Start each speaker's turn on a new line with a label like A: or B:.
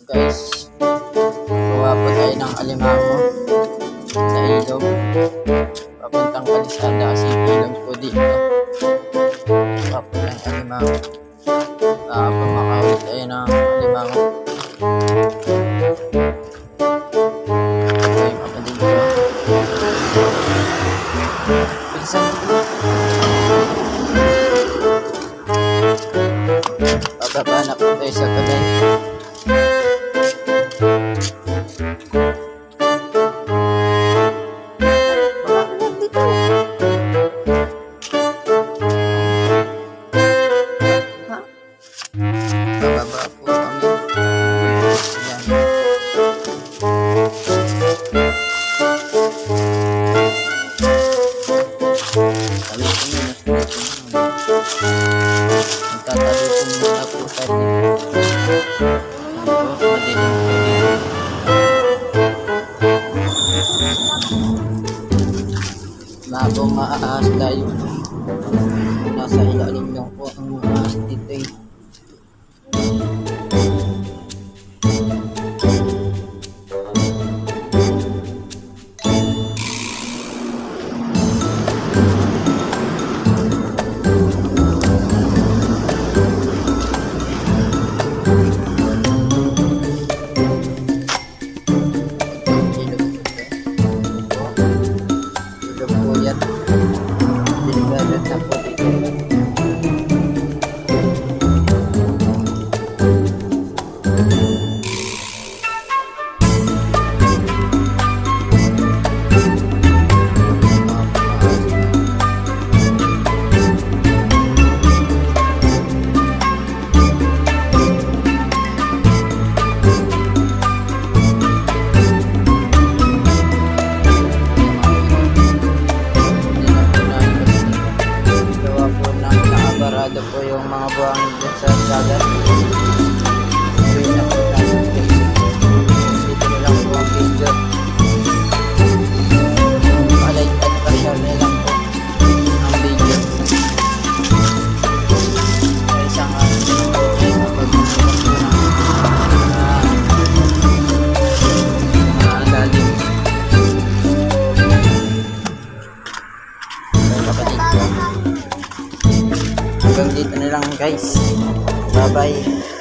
A: Guys, gawa po tayo ng alimango sa ilog papuntang Kalisada kasi ilog po dito. Gawa po ng alimango pamakawit tayo ng alimango. Ito yung kapatid ko. Bilisan mo. Bababa na po tayo sa tabi. Bababa po kami. Magtatabi po muna po tayo. Madilim po dito. Labong maahas tayo. Nasa ilalim lang po ang maahas dito eh. Barado po yung mga buhangin dyan sa dagat. Uwi na po tayo sa place. Dito nilang po ang video. Palike at pa-share nilang po ang video. Sa isang araw po ay mapag-usapan po ng mga lalim. Ay kapatid ko. Hanggang dito na lang guys. Bye bye.